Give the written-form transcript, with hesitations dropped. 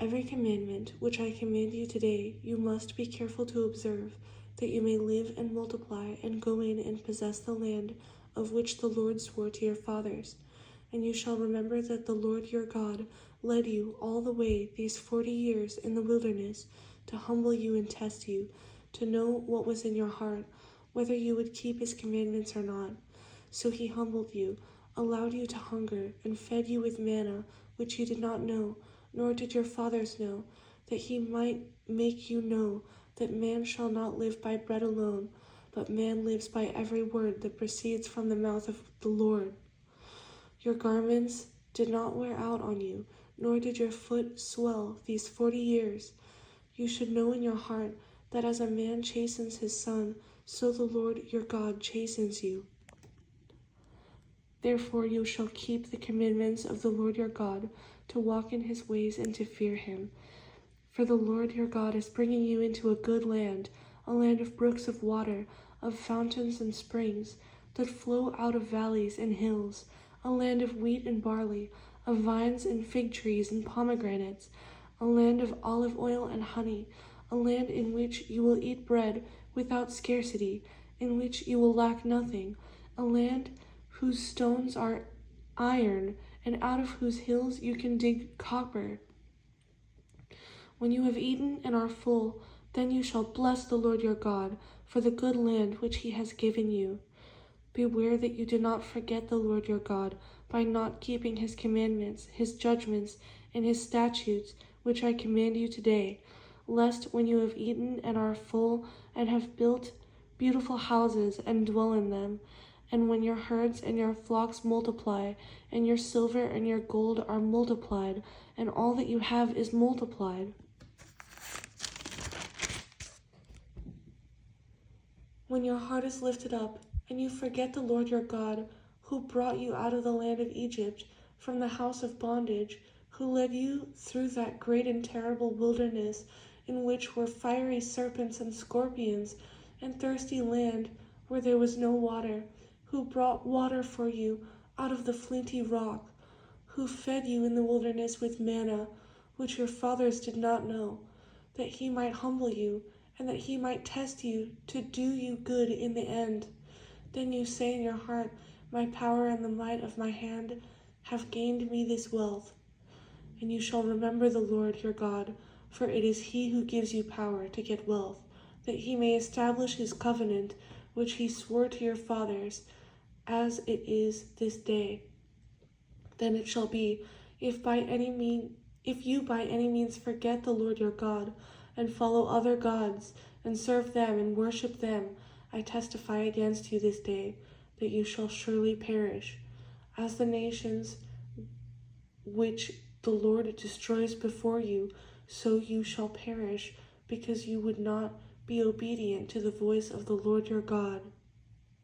Every commandment which I command you today you must be careful to observe, that you may live and multiply and go in and possess the land of which the Lord swore to your fathers. And you shall remember that the Lord your God led you all the way these 40 years in the wilderness to humble you and test you, to know what was in your heart, whether you would keep his commandments or not. So he humbled you, allowed you to hunger, and fed you with manna, which you did not know, nor did your fathers know, that he might make you know that man shall not live by bread alone, but man lives by every word that proceeds from the mouth of the Lord. Your garments did not wear out on you, nor did your foot swell these 40 years. You should know in your heart that as a man chastens his son, so the Lord your God chastens you. Therefore you shall keep the commandments of the Lord your God, to walk in his ways and to fear him. For the Lord your God is bringing you into a good land, a land of brooks of water, of fountains and springs, that flow out of valleys and hills, a land of wheat and barley, of vines and fig trees and pomegranates, a land of olive oil and honey, a land in which you will eat bread without scarcity, in which you will lack nothing, a land whose stones are iron, and out of whose hills you can dig copper. When you have eaten and are full, then you shall bless the Lord your God for the good land which he has given you. Beware that you do not forget the Lord your God by not keeping his commandments, his judgments, and his statutes, which I command you today, lest when you have eaten and are full and have built beautiful houses and dwell in them, and when your herds and your flocks multiply, and your silver and your gold are multiplied, and all that you have is multiplied, when your heart is lifted up, and you forget the Lord your God, who brought you out of the land of Egypt, from the house of bondage, who led you through that great and terrible wilderness, in which were fiery serpents and scorpions, and thirsty land where there was no water, who brought water for you out of the flinty rock, who fed you in the wilderness with manna, which your fathers did not know, that he might humble you, and that he might test you to do you good in the end. Then you say in your heart, my power and the might of my hand have gained me this wealth. And you shall remember the Lord your God, for it is he who gives you power to get wealth, that he may establish his covenant, which he swore to your fathers, as it is this day. Then it shall be, if you by any means forget the Lord your God, and follow other gods, and serve them and worship them, I testify against you this day, that you shall surely perish. As the nations which the Lord destroys before you, so you shall perish, because you would not be obedient to the voice of the Lord your God.